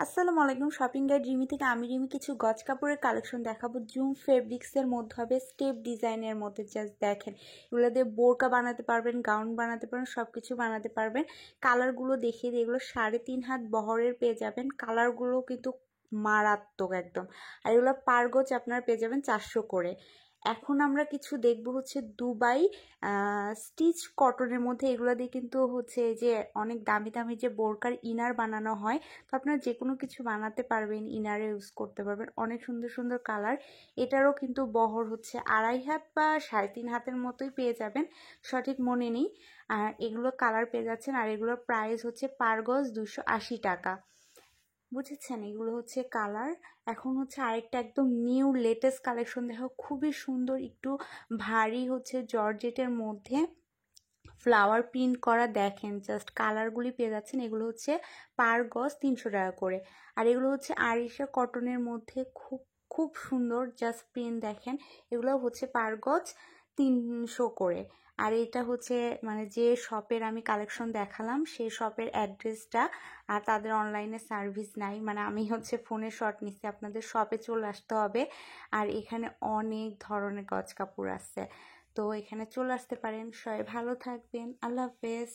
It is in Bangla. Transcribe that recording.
আসসালামু আলাইকুম। শপিং গাইড রিমি থেকে আমি রিমি কিছু গজ কাপড়ের কালেকশন দেখাবো। জুম ফেব্রিক্সের মধ্যে হবে, স্টেপ ডিজাইনের মধ্যে। জাস্ট দেখেন, এগুলো দিয়ে বোরকা বানাতে পারবেন, গাউন বানাতে পারবেন, সব কিছু বানাতে পারবেন। কালারগুলো দেখিয়ে দিই, এগুলো 3.5 হাত বহরের পেয়ে যাবেন। কালারগুলো কিন্তু মারাত্মক একদম। আর এগুলো পার গজ আপনারা পেয়ে যাবেন 400 করে। এখন আমরা কিছু দেখব হচ্ছে দুবাই স্টিচ কটনের মধ্যে। এগুলো দিয়ে কিন্তু হচ্ছে যে অনেক দামি দামি যে বোরকার ইনার বানানো হয়, তো আপনারা যে কোনো কিছু বানাতে পারবেন, ইনারে ইউজ করতে পারবেন। অনেক সুন্দর সুন্দর কালার। এটারও কিন্তু বহর হচ্ছে 2.5 হাত বা 3.5 হাতের মতোই পেয়ে যাবেন, সঠিক মনে নেই। আর এগুলো কালার পেয়ে যাচ্ছেন। আর এগুলোর প্রাইস হচ্ছে পার গজ 280 টাকা। বুঝেছেন, এগুলো হচ্ছে কালার। এখন হচ্ছে আরেকটা একদম নিউ লেটেস্ট কালেকশন দেখো, খুবই সুন্দর, একটু ভারী হচ্ছে জর্জেটের মধ্যে ফ্লাওয়ার প্রিন্ট করা। দেখেন জাস্ট কালারগুলি পেয়ে যাচ্ছেন। এগুলো হচ্ছে পার গজ 300 টাকা করে। আর এগুলো হচ্ছে আরিশা কটনের মধ্যে, খুব খুব সুন্দর জাস্ট প্রিন্ট দেখেন। এগুলো হচ্ছে পার গজ 300 করে। আর এটা হচ্ছে মানে যে শপের আমি কালেকশন দেখালাম সেই শপের অ্যাড্রেসটা। আর তাদের অনলাইনে সার্ভিস নাই, মানে আমি হচ্ছে ফোনে শট নিচ্ছি, আপনাদের শপে চলে আসতে হবে। আর এখানে অনেক ধরনের গজ কাপড় আছে, তো এখানে চলে আসতে পারেন। সবাই ভালো থাকবেন, আল্লাহ হাফেজ।